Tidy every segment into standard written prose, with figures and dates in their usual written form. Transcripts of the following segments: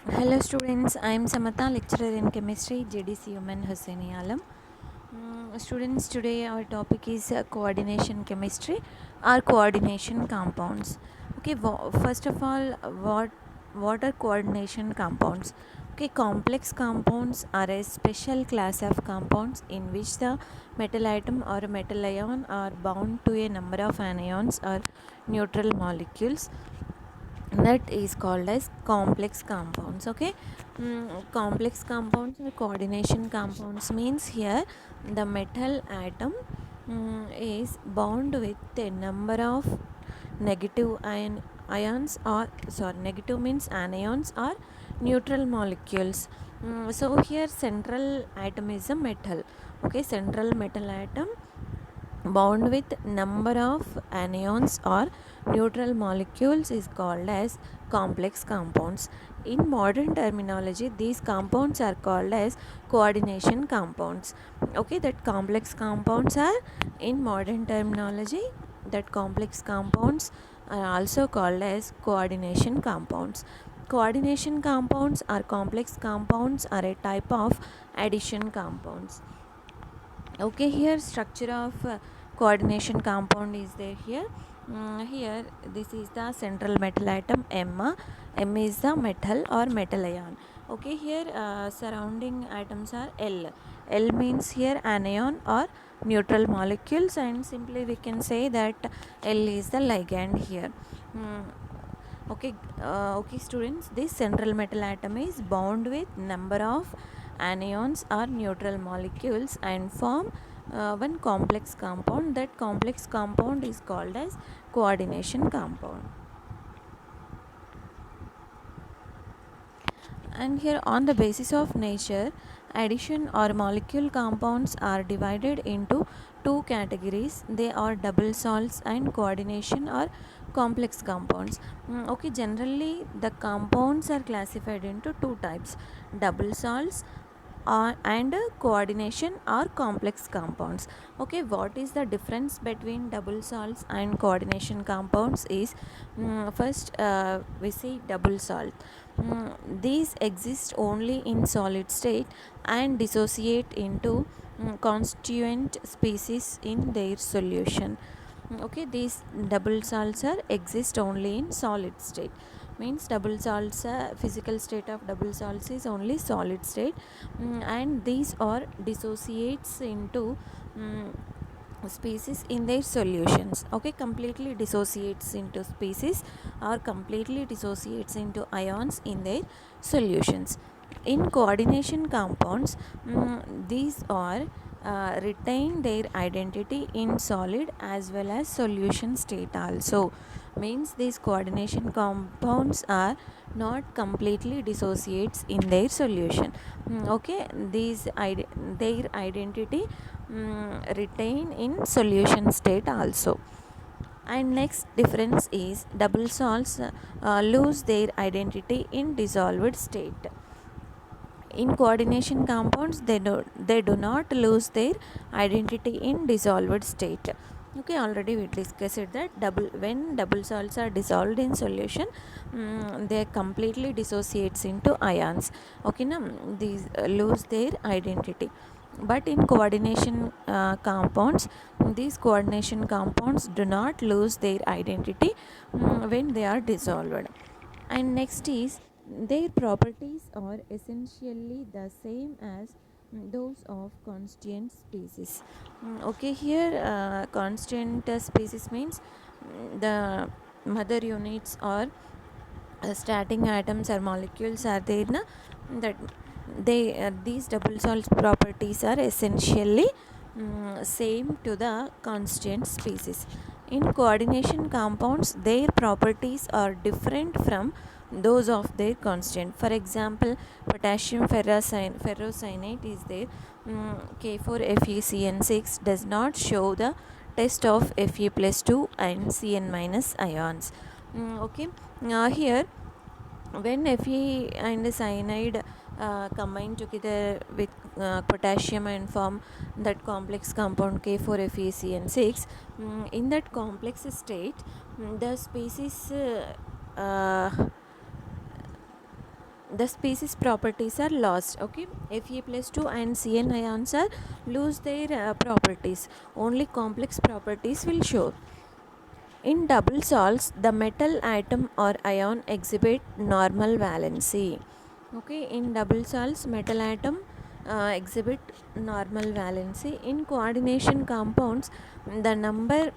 Hello students, I am Samatha, lecturer in chemistry, JDC Human Hussaini Alam. Students, today our topic is coordination chemistry or coordination compounds. Okay, first of all, what are coordination compounds? Okay, complex compounds are a special class of compounds in which the metal atom or metal ion are bound to a number of anions or neutral molecules that is called as complex compounds. Okay, complex compounds or coordination compounds means here the metal atom is bound with a number of ions, or sorry, negative means anions or neutral molecules. So here central atom is a metal. Okay, central metal atom bound with number of anions or neutral molecules is called as complex compounds. In modern terminology, these compounds are called as coordination compounds. Okay, that complex compounds are, in modern terminology, that complex compounds are also called as coordination compounds. Coordination compounds or complex compounds are a type of addition compounds. Okay, here structure of coordination compound is there here. Here this is the central metal atom M is the metal or metal ion. Okay, here surrounding atoms are L means here anion or neutral molecules, and simply we can say that L is the ligand here. Mm, okay, students, this central metal atom is bound with number of anions or neutral molecules and form one complex compound. That complex compound is called as coordination compound. And here, on the basis of nature, addition or molecule compounds are divided into two categories. They are double salts and coordination or complex compounds. Okay, generally the compounds are classified into two types: double salts and coordination or complex compounds. Okay, what is the difference between double salts and coordination compounds is, first we see double salt. These exist only in solid state and dissociate into constituent species in their solution. Okay, these double salts are exist only in solid state. Means double salts, physical state of double salts is only solid state, and these are dissociates into species in their solutions. Okay, completely dissociates into species or completely dissociates into ions in their solutions. In coordination compounds, these are retain their identity in solid as well as solution state also. Means these coordination compounds are not completely dissociates in their solution. Okay, their identity retain in solution state also. And next difference is double salts lose their identity in dissolved state. In coordination compounds, they do not lose their identity in dissolved state. Okay, already we discussed that when double salts are dissolved in solution, they completely dissociates into ions. Okay, now these lose their identity. But in coordination compounds, these coordination compounds do not lose their identity when they are dissolved. And next is, their properties are essentially the same as those of constant species. Okay, here constant species means the mother units or starting atoms or molecules are there na, that they these double salts properties are essentially same to the constant species. In coordination compounds, their properties are different from those of their constant. For example, potassium ferrocyanate is there, K4FeCN6 does not show the test of Fe plus 2 and Cn minus ions. Okay, here when Fe and cyanide combine together with potassium and form that complex compound K4FeCN6, in that complex state, the species the species properties are lost. Okay, Fe plus 2 and Cn ions are lose their properties. Only complex properties will show. In double salts, the metal atom or ion exhibit normal valency. Okay, in double salts, metal atom exhibit normal valency. In coordination compounds, the number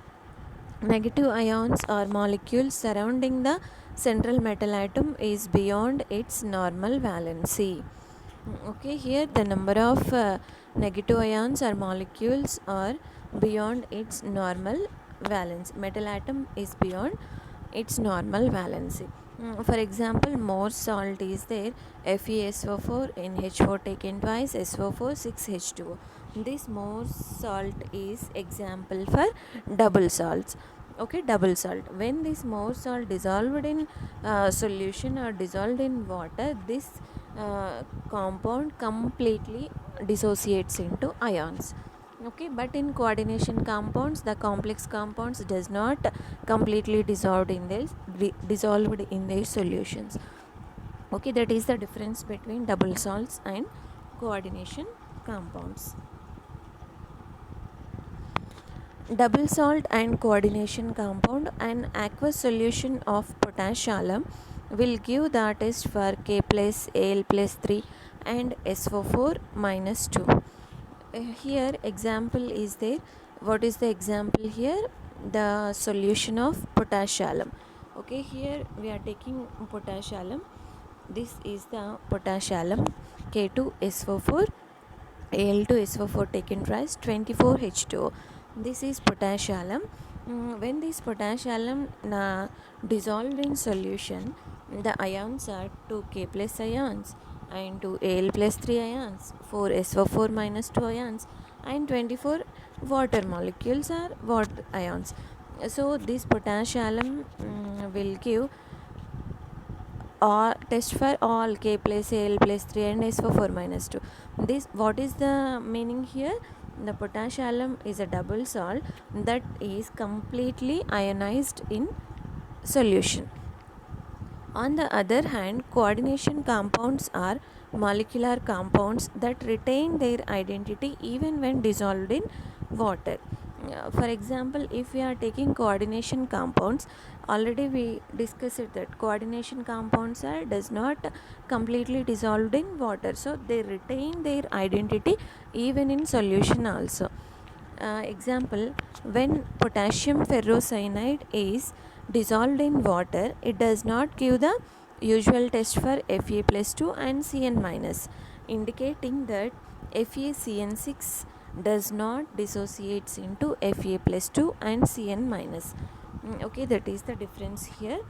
negative ions or molecules surrounding the central metal atom is beyond its normal valency. Okay, here the number of negative ions or molecules are beyond its normal valence. Metal atom is beyond its normal valency. For example, more salt is there, FeSO4 NH4 taken twice, SO4 6H2O. This more salt is example for double salts. Okay, double salt. When this more salt dissolved in solution or dissolved in water, this compound completely dissociates into ions. Okay, but in coordination compounds, the complex compounds does not completely dissolved in their solutions. Okay, that is the difference between double salts and coordination compounds. Double salt and coordination compound, an aqueous solution of potash alum will give the test for K plus Al plus 3 and SO4 minus 2. Here example is there. What is the example here? The solution of potash alum. Okay, here we are taking potash alum. This is the potash alum, K2SO4, Al2SO4 taken twice, 24H2O. This is potash alum. When this potash alum dissolved in solution, the ions are 2K plus ions and 2 Al plus 3 ions, 4 SO4 minus 2 ions, and 24 water molecules are water ions. So this potash alum will give or test for all K plus Al plus 3 and SO4 minus 2. This, what is the meaning here? The potash alum is a double salt that is completely ionized in solution. On the other hand, coordination compounds are molecular compounds that retain their identity even when dissolved in water. For example, if we are taking coordination compounds, already we discussed that coordination compounds are does not completely dissolved in water, so they retain their identity even in solution also. Example, when potassium ferrocyanide is dissolved in water, it does not give the usual test for Fe plus 2 and Cn minus, indicating that FeCN6 does not dissociates into Fe plus 2 and Cn minus. Okay, that is the difference here.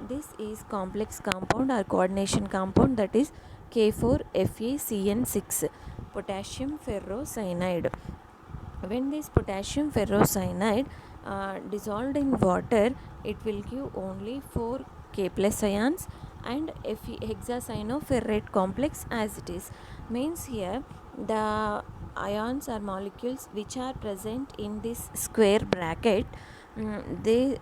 This is complex compound or coordination compound, that is K4FeCN6, potassium ferrocyanide. When this potassium ferrocyanide dissolved in water, it will give only 4 K plus ions and hexacyanoferrate complex as it is. Means here the ions or molecules which are present in this square bracket, they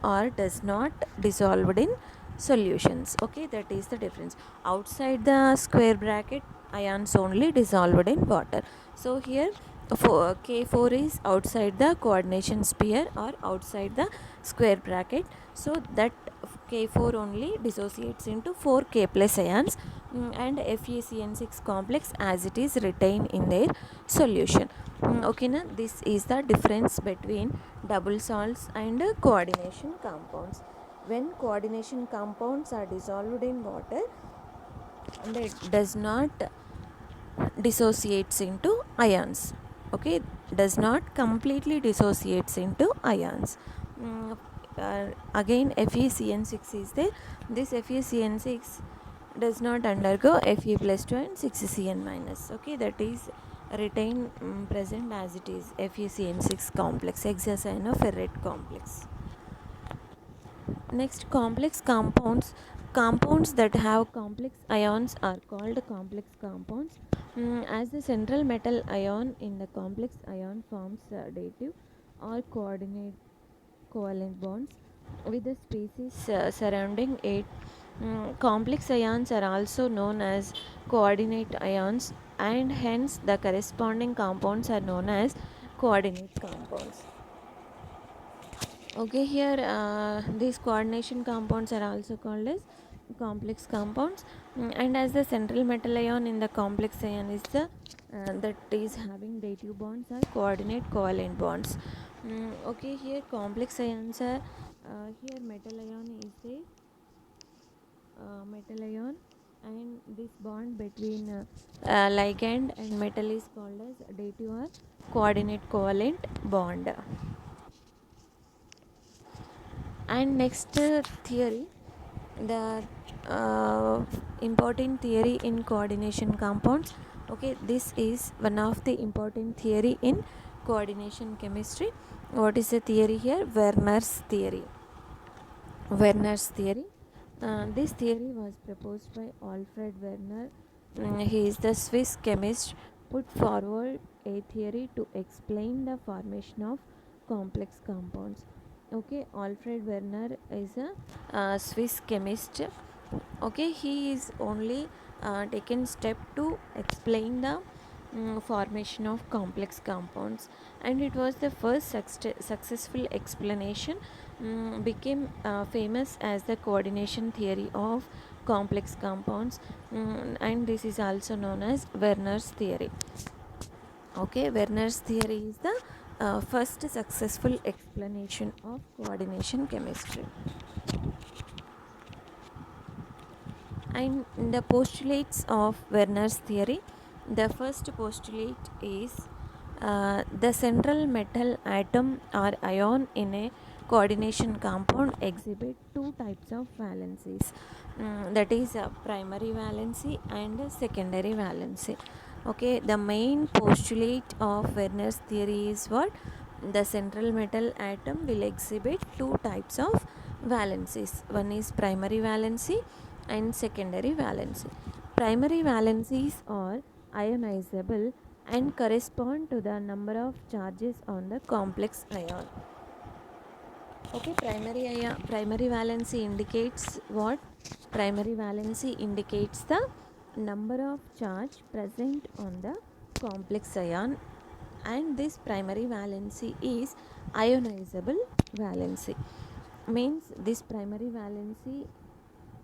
are does not dissolved in solutions. Okay, that is the difference. Outside the square bracket, ions only dissolved in water. So here K4 is outside the coordination sphere or outside the square bracket, so that K4 only dissociates into 4 K plus ions, and FeCN6 complex as it is retained in their solution. Okay, now this is the difference between double salts and coordination compounds. When coordination compounds are dissolved in water, they does not dissociates into ions. Okay, does not completely dissociates into ions. Again FeCN6 is there. This FeCN6 does not undergo Fe plus 2 and 6Cn minus. Okay, that is retain present as it is, FeCN6 complex, hexacyanoferrate complex. Next, complex compounds. Compounds that have complex ions are called complex compounds. As the central metal ion in the complex ion forms dative or coordinate covalent bonds with the species surrounding it, Complex ions are also known as coordinate ions, and hence the corresponding compounds are known as coordinate compounds. Okay, here these coordination compounds are also called as complex compounds. And as the central metal ion in the complex ion is the that is having dative bonds or coordinate covalent bonds. Okay, here complex ions are here metal ion is the metal ion, and this bond between ligand and metal is called as dative or coordinate covalent bond. And next theory, the uh, important theory in coordination compounds. Okay, this is one of the important theory in coordination chemistry. What is the theory here? Werner's theory. This theory was proposed by Alfred Werner. He is the Swiss chemist. Put forward a theory to explain the formation of complex compounds. Okay, Alfred Werner is a Swiss chemist. Okay, he is only taken step to explain the formation of complex compounds, and it was the first successful explanation, became famous as the coordination theory of complex compounds, and this is also known as Werner's theory. Okay, Werner's theory is the first successful explanation of coordination chemistry. And the postulates of Werner's theory, the first postulate is the central metal atom or ion in a coordination compound exhibit two types of valencies, that is primary valency and secondary valency. Okay, the main postulate of Werner's theory is what? The central metal atom will exhibit two types of valencies. One is primary valency and secondary valency. Primary valencies are ionizable and correspond to the number of charges on the complex ion. Okay, primary valency indicates what? Primary valency indicates the number of charge present on the complex ion, and this primary valency is ionizable valency. Means this primary valency,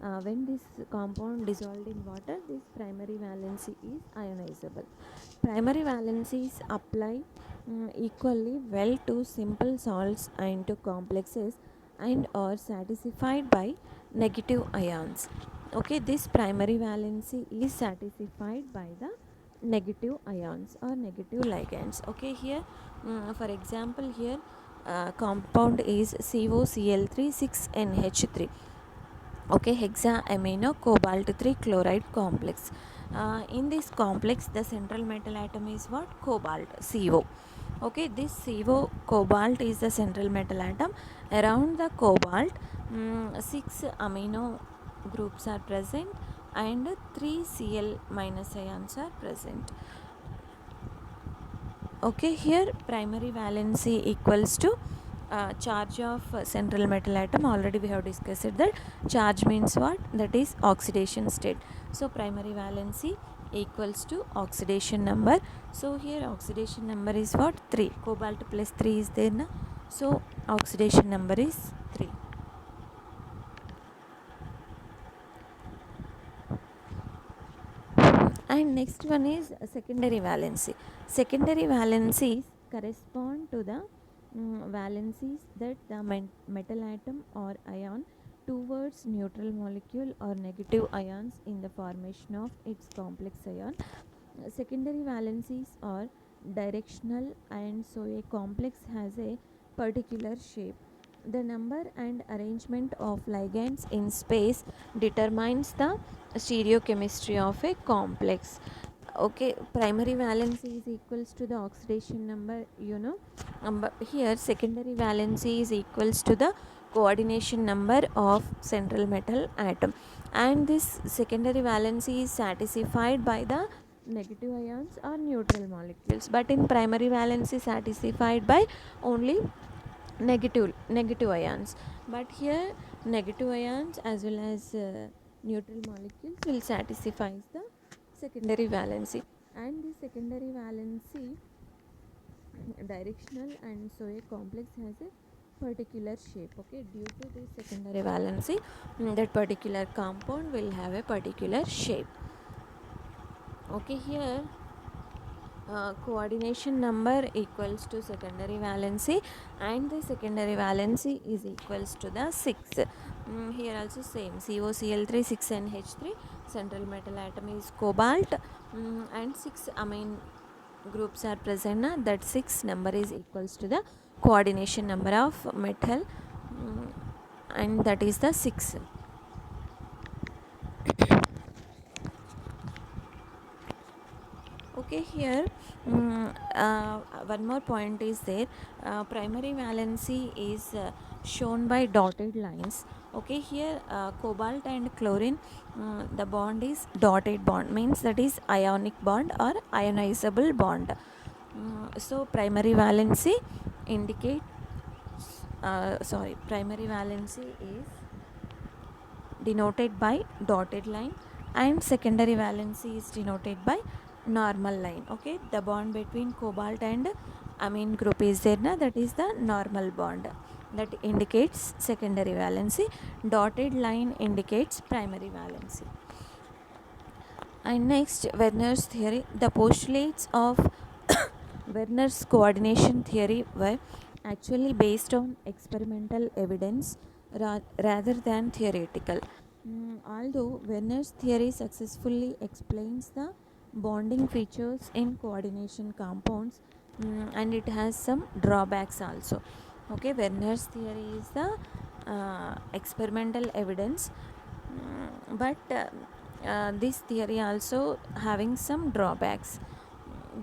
when this compound dissolved in water, this primary valency is ionizable. Primary valencies apply equally well to simple salts and to complexes, and are satisfied by negative ions. Okay, this primary valency is satisfied by the negative ions or negative ligands. Okay, here for example, here compound is COCl3 6NH3. Okay, hexaamino cobalt 3 chloride complex. In this complex, the central metal atom is what? Cobalt, CO. Okay, this CO cobalt is the central metal atom. Around the cobalt, 6 amino groups are present and 3 Cl minus ions are present. Okay, here primary valency equals to charge of central metal atom. Already we have discussed that charge means what? That is oxidation state. So primary valency equals to oxidation number. So here oxidation number is what? 3. Cobalt plus 3 is there na? So oxidation number is 3. And next one is secondary valency. Secondary valencies correspond to the valencies that the metal atom or ion towards neutral molecule or negative ions in the formation of its complex ion. Secondary valencies are directional, and so a complex has a particular shape. The number and arrangement of ligands in space determines the stereochemistry of a complex. Okay, primary valency is equals to the oxidation number, but here secondary valency is equals to the coordination number of central metal atom, and this secondary valency is satisfied by the negative ions or neutral molecules, but in primary valency satisfied by only negative ions. But here negative ions as well as neutral molecules will satisfy the secondary valency, and the secondary valency directional, and so a complex has a particular shape. Okay, due to this secondary valency, that particular compound will have a particular shape. Okay, here coordination number equals to secondary valency, and the secondary valency is equals to the 6. Here also same, COCl3 6NH3, central metal atom is cobalt, and 6 amine groups are present, that 6 number is equals to the coordination number of metal, and that is the 6. Okay, here one more point is there. Primary valency is shown by dotted lines. Okay, here cobalt and chlorine, the bond is dotted bond, means that is ionic bond or ionizable bond. So primary valency indicate primary valency is denoted by dotted line, and secondary valency is denoted by normal line. Okay, the bond between cobalt and amine group is there na, that is the normal bond that indicates secondary valency. Dotted line indicates primary valency. And next, Werner's theory. The postulates of Werner's coordination theory were actually based on experimental evidence rather than theoretical. Although Werner's theory successfully explains the bonding features in coordination compounds, and it has some drawbacks also. Okay, Werner's theory is the experimental evidence, but this theory also having some drawbacks.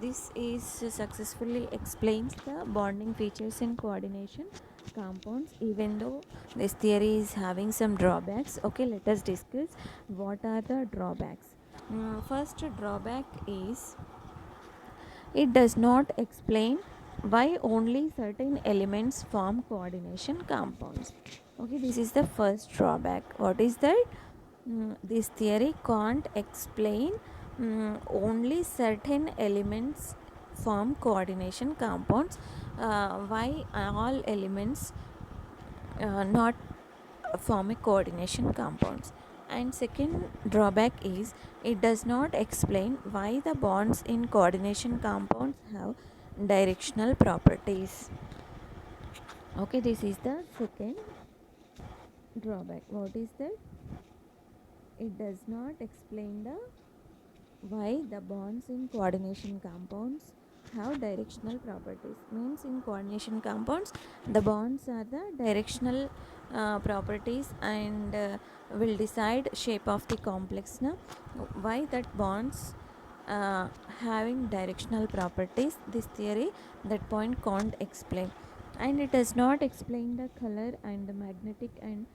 This is successfully explains the bonding features in coordination compounds, even though this theory is having some drawbacks. Okay, let us discuss what are the drawbacks. First drawback is it does not explain why only certain elements form coordination compounds. Okay, this is the first drawback. What is that? This theory can't explain only certain elements form coordination compounds. Why all elements not form a coordination compounds? And second drawback is it does not explain why the bonds in coordination compounds have directional properties. Okay, this is the second drawback. What is that? It does not explain the why the bonds in coordination compounds have directional properties. Means in coordination compounds the bonds are the directional properties, and will decide shape of the complex. Now why that bonds having directional properties, this theory that point can't explain. And it does not explain the color and the magnetic and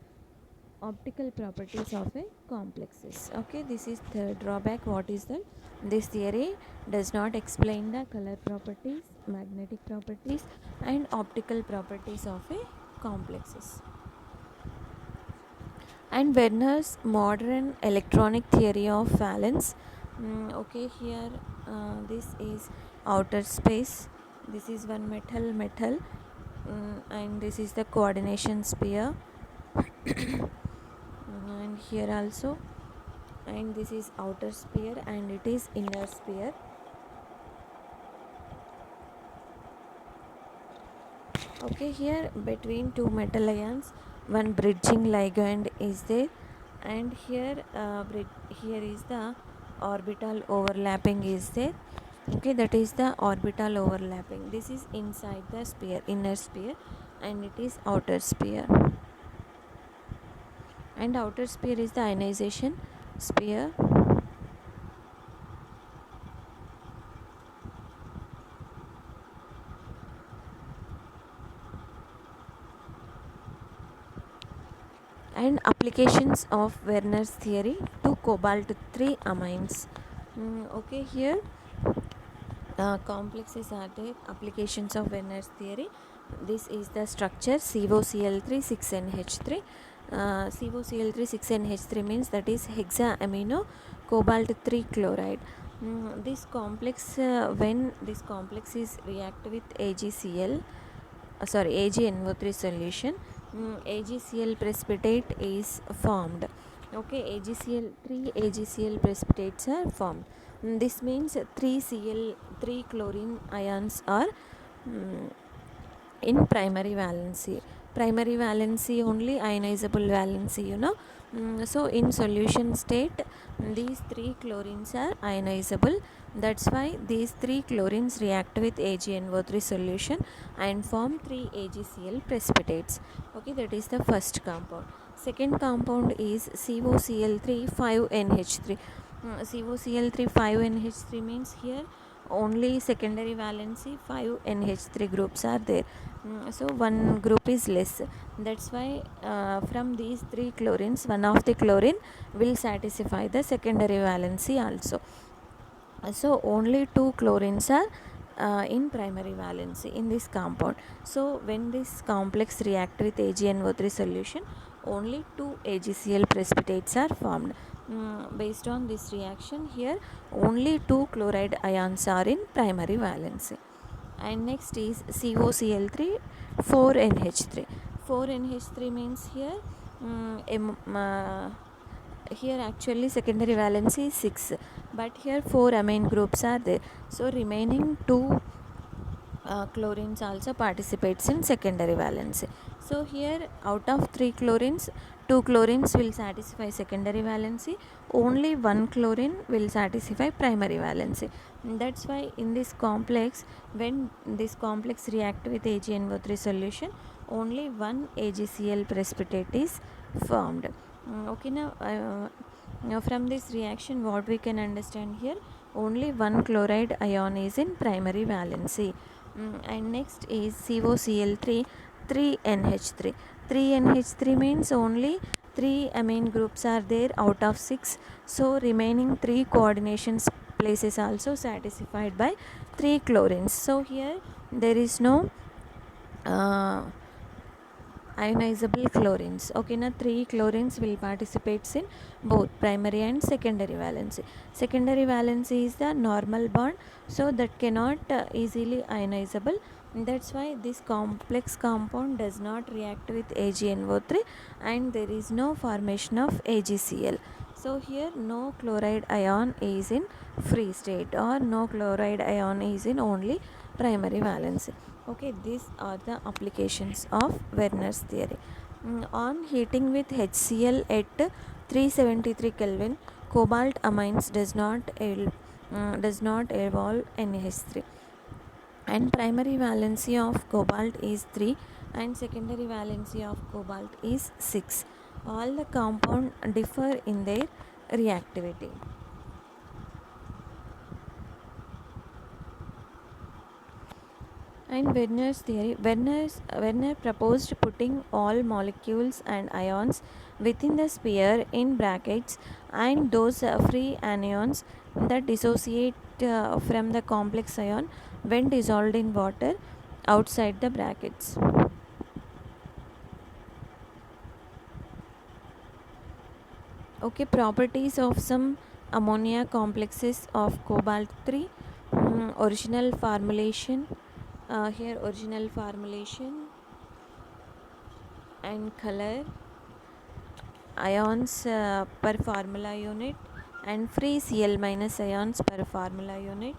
optical properties of a complexes. Okay, this is the drawback. What is that? This theory does not explain the color properties, magnetic properties, and optical properties of a complexes. And Werner's modern electronic theory of valence. Okay, here this is outer space. This is one metal, and this is the coordination sphere. And here also, and this is outer sphere and it is inner sphere. Okay, here between two metal ions one bridging ligand is there, and here here is the orbital overlapping is there. Okay, that is the orbital overlapping. This is inside the sphere, inner sphere, and it is outer sphere. And outer sphere is the ionization sphere. And applications of Werner's theory to cobalt 3 amines. Okay, here complexes are the applications of Werner's theory. This is the structure COCl3 6NH3, COCl3 6NH3 means that is hexaamino cobalt 3 chloride. This complex when this complex is react with AgNO3 solution, AgCl precipitate is formed. Okay, AgCl 3 AgCl precipitates are formed. This means 3 chlorine ions are in primary valency only ionizable valency, so in solution state these 3 chlorines are ionizable. That's why these 3 chlorines react with AgNO3 solution and form 3 AgCl precipitates. Okay, that is the first compound. Second compound is COCl3 5NH3. COCl3 5NH3 means here only secondary valency 5 NH3 groups are there. So one group is less. That's why from these 3 chlorines one of the chlorine will satisfy the secondary valency also. So only 2 chlorines are in primary valency in this compound. So when this complex react with AgNO3 solution, only 2 AgCl precipitates are formed. Based on this reaction, here only 2 chloride ions are in primary valency. And next is COCl3 4NH3. 4NH3 means here here actually secondary valency is 6, but here 4 amine groups are there, so remaining 2 chlorines also participates in secondary valency. So here out of 3 chlorines, 2 chlorines will satisfy secondary valency, only 1 chlorine will satisfy primary valency. That's why in this complex, when this complex react with AgNO3 solution, only 1 AgCl precipitate is formed. Okay, now from this reaction what we can understand here, only 1 chloride ion is in primary valency. And next is COCl3 3NH3. 3NH3 means only 3 amine groups are there out of 6, so remaining 3 coordination places also satisfied by 3 chlorines. So here there is no ionizable chlorines. Okay, now 3 chlorines will participate in both primary and secondary valency. Secondary valency is the normal bond, so that cannot easily ionizable. That's why this complex compound does not react with AgNO3 and there is no formation of AgCl. So here no chloride ion is in free state, or no chloride ion is in only primary valency. Okay, these are the applications of Werner's theory. On heating with HCl at 373 Kelvin, cobalt amines does not evolve NH3, and primary valency of cobalt is 3 and secondary valency of cobalt is 6. All the compound differ in their reactivity. And Werner's theory, Werner proposed putting all molecules and ions within the sphere in brackets, and those free anions that dissociate from the complex ion when dissolved in water outside the brackets. Okay, properties of some ammonia complexes of cobalt 3. Original formulation, here original formulation and color, ions per formula unit, and free Cl minus ions per formula unit,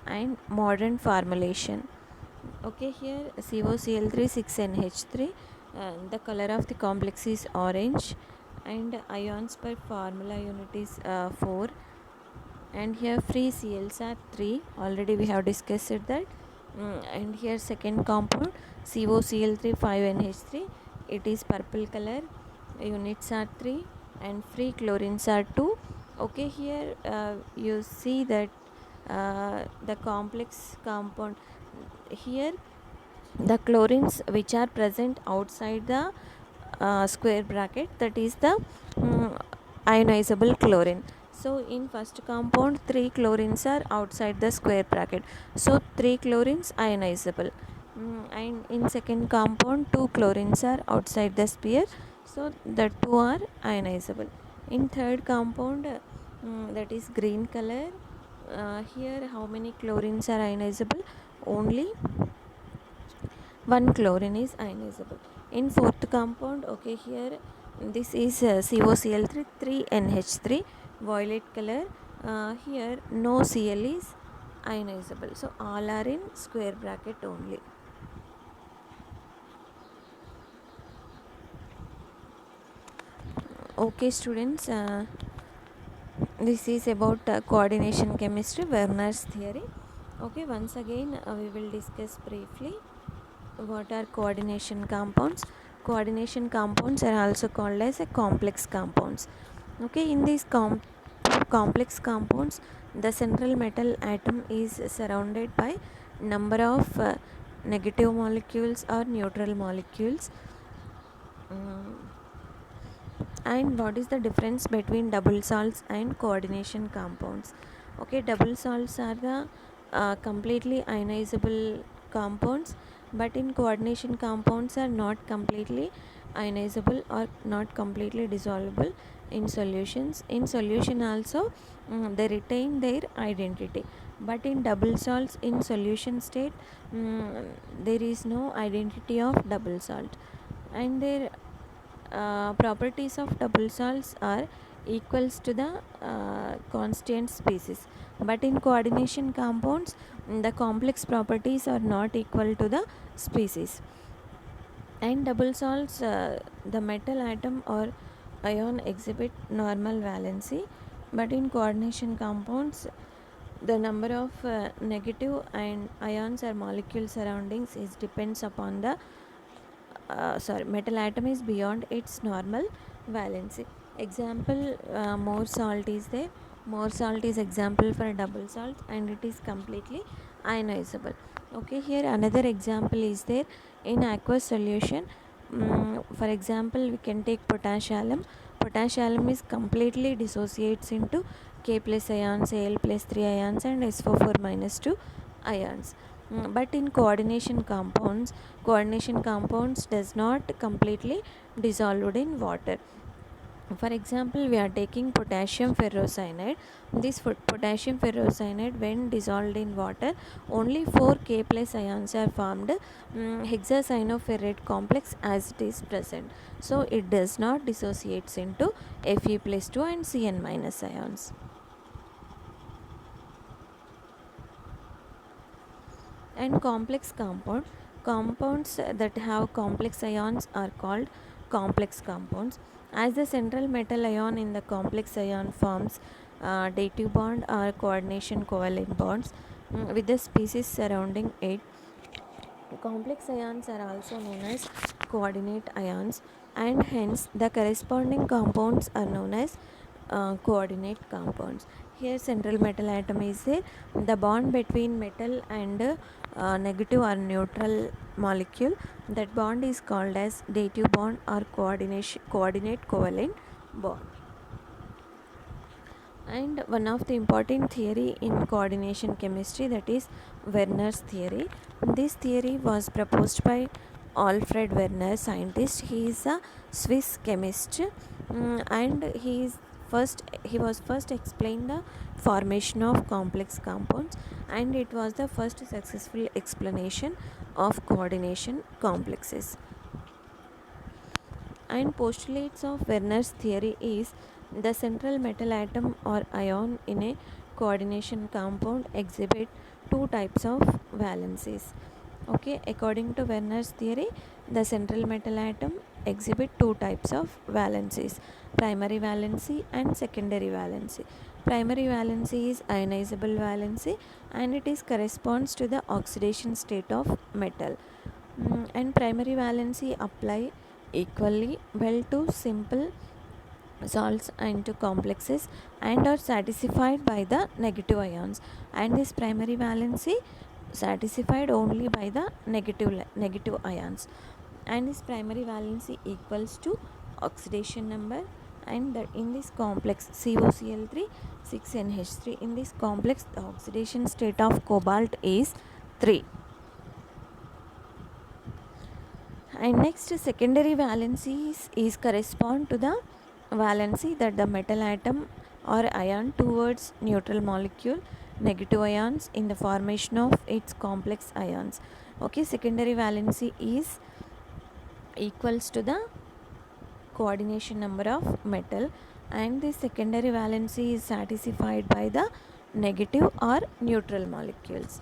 and modern formulation. Okay, here COCl3 6NH3, the color of the complex is orange, and ions per formula unit is 4, and here free Cls are 3, already we have discussed that. And here second compound COCl3 5NH3, it is purple color, units are 3 and free chlorines are 2. Okay, here you see that the complex compound, here the chlorines which are present outside the square bracket, that is the ionizable chlorine. So in first compound 3 chlorines are outside the square bracket, so 3 chlorines ionizable. And in second compound 2 chlorines are outside the sphere, So the two are ionizable. In third compound, that is green color, here how many chlorines are ionizable? Only one chlorine is ionizable. In fourth compound, okay, here this is COCl3 3NH3 violet color, here no Cl is ionizable, so all are in square bracket only. Okay students, this is about coordination chemistry, Werner's theory. Okay, once again we will discuss briefly what are coordination compounds. Coordination compounds are also called as a complex compounds. Okay, in these complex compounds, the central metal atom is surrounded by number of negative molecules or neutral molecules. And what is the difference between double salts and coordination compounds? Okay, double salts are the completely ionizable compounds, but in coordination compounds are not completely ionizable or not completely dissolvable in solutions. In solution also, they retain their identity, but in double salts in solution state, there is no identity of double salt, and their properties of double salts are equals to the constant species, but in coordination compounds the complex properties are not equal to the species. And double salts, the metal atom or ion exhibit normal valency, but in coordination compounds the number of negative and ions or molecule surroundings is depends upon the metal atom is beyond its normal valency. Example, more salt is there. More salt is example for double salt, and it is completely ionizable. Okay, here another example is there in aqueous solution. For example, we can take potash alum. Potash alum is completely dissociates into K plus ions, Al plus 3 ions, and SO4 minus 2 ions. But in coordination compounds does not completely dissolved in water. For example, we are taking potassium ferrocyanide. This potassium ferrocyanide, when dissolved in water, only 4 K plus ions are formed. Hexacyanoferrate complex as it is present, so it does not dissociates into Fe plus 2 and Cn minus ions. And complex compounds that have complex ions are called complex compounds. As the central metal ion in the complex ion forms dative bond or coordination covalent bonds with the species surrounding it, complex ions are also known as coordinate ions, and hence the corresponding compounds are known as coordinate compounds. Here central metal atom is there. The bond between metal and negative or neutral molecule, that bond is called as dative bond or coordinate covalent bond. And one of the important theory in coordination chemistry, that is Werner's theory. This theory was proposed by Alfred Werner, scientist. He is a Swiss chemist, and he was first explained the formation of complex compounds, and it was the first successful explanation of coordination complexes. And postulates of Werner's theory is the central metal atom or ion in a coordination compound exhibit two types of valencies. Okay, according to Werner's theory, the central metal atom exhibit two types of valencies: primary valency and secondary valency. Primary valency is ionizable valency, and it is corresponds to the oxidation state of metal. And primary valency apply equally well to simple salts and to complexes, and are satisfied by the negative ions, and this primary valency satisfied only by the negative ions, and this primary valency equals to oxidation number, and that in this complex COCl3 6NH3, in this complex the oxidation state of cobalt is 3. And next, secondary valencies is correspond to the valency that the metal atom or ion towards neutral molecule, negative ions in the formation of its complex ions. Okay, secondary valency is equals to the coordination number of metal, and the secondary valency is satisfied by the negative or neutral molecules.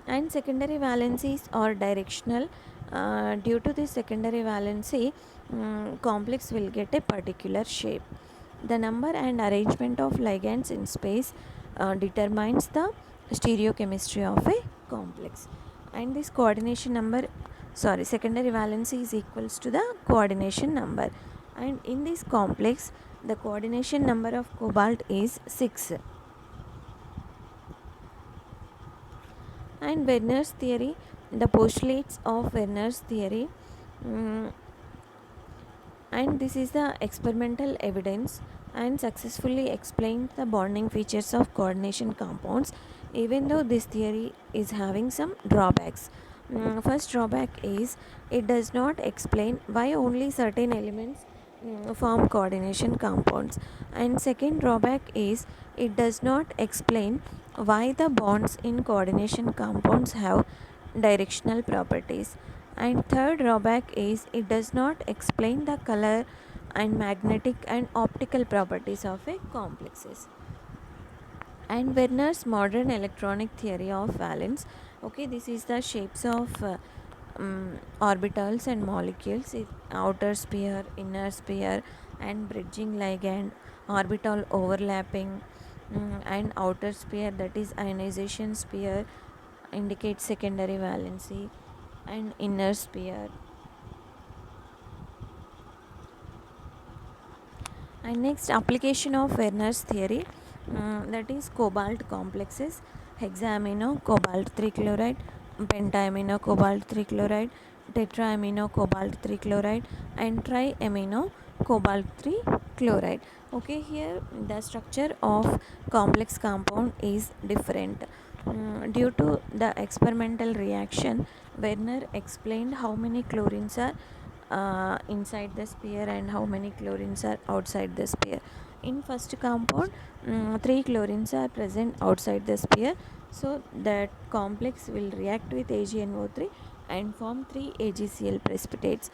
And secondary valencies are directional. Due to the secondary valency, complex will get a particular shape. The number and arrangement of ligands in space determines the stereochemistry of a complex. And this coordination number, secondary valency is equals to the coordination number. And in this complex, the coordination number of cobalt is 6. And Werner's theory, the postulates of Werner's theory, and this is the experimental evidence and successfully explained the bonding features of coordination compounds, even though this theory is having some drawbacks. First drawback is it does not explain why only certain elements form coordination compounds, and second drawback is it does not explain why the bonds in coordination compounds have directional properties, and third drawback is it does not explain the color and magnetic and optical properties of a complexes. And Werner's modern electronic theory of valence, okay, this is the shapes of orbitals and molecules, outer sphere, inner sphere, and bridging ligand, orbital overlapping, and outer sphere, that is ionization sphere, indicates secondary valency, and inner sphere. And next, application of Werner's theory, that is cobalt complexes, hexaamino cobalt 3 chloride, pentaamino cobalt 3 chloride, tetraamino cobalt 3 chloride, and triamino cobalt 3 chloride. Okay, here the structure of complex compound is different. Due to the experimental reaction, Werner explained how many chlorines are inside the sphere and how many chlorines are outside the sphere. In first compound, 3 chlorines are present outside the sphere, so that complex will react with AgNO3 and form 3 AgCl precipitates.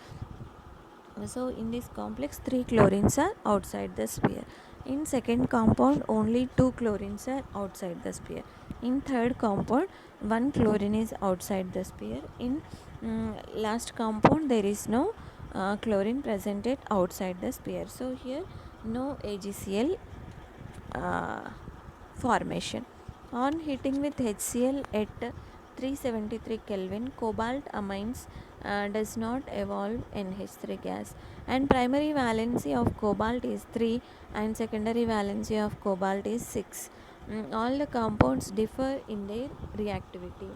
So in this complex, 3 chlorines are outside the sphere. In second compound, only 2 chlorines are outside the sphere. In third compound, 1 chlorine is outside the sphere. In last compound, there is no chlorine presented outside the sphere. So here no AgCl formation. On heating with HCl at 373 Kelvin, cobalt amines does not evolve NH3 gas, and primary valency of cobalt is 3 and secondary valency of cobalt is 6. All the compounds differ in their reactivity.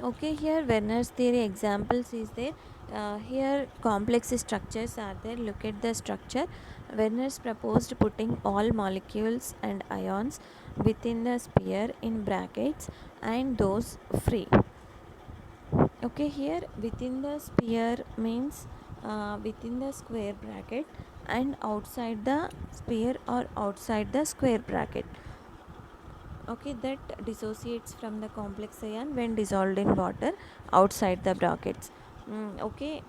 Okay, here Werner's theory examples is there. Here complex structures are there. Look at the structure. Werner's proposed putting all molecules and ions within the sphere in brackets and those free. Okay, here within the sphere means within the square bracket, and outside the sphere or outside the square bracket. Okay, that dissociates from the complex ion when dissolved in water outside the brackets. Okay,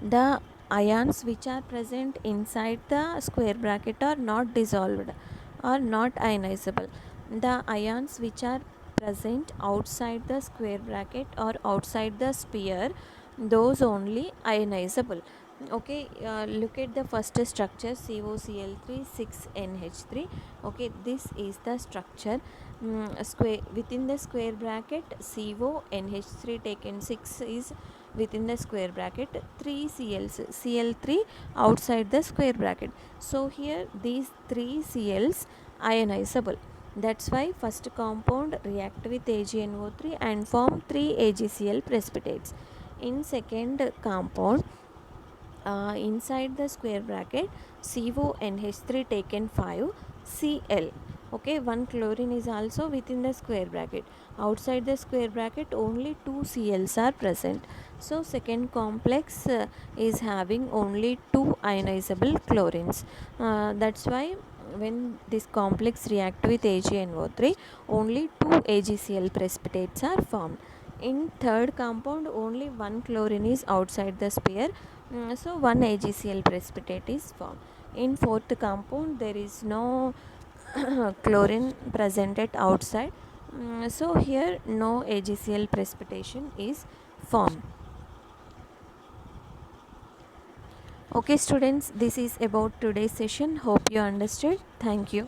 the ions which are present inside the square bracket are not dissolved or not ionizable. The ions which are present outside the square bracket or outside the sphere, those only ionizable. Okay, look at the first structure, COCl3 6NH3. Okay, this is the structure. Square within the square bracket, CONH3 taken 6 is within the square bracket, 3 Cl3 outside the square bracket. So here these 3 Cls ionizable. That's why first compound react with AgNO3 and form 3 AgCl precipitates. In second compound, inside the square bracket, CONH3 taken 5 Cl. Okay, one chlorine is also within the square bracket. Outside the square bracket only two Cls are present. So second complex is having only two ionizable chlorines. That's why when this complex react with AgNO3, only two AgCl precipitates are formed. In third compound only one chlorine is outside the sphere, so one AgCl precipitate is formed. In fourth compound there is no chlorine presented outside, so here no AgCl precipitation is formed. Okay students, this is about today's session. Hope you understood. Thank you.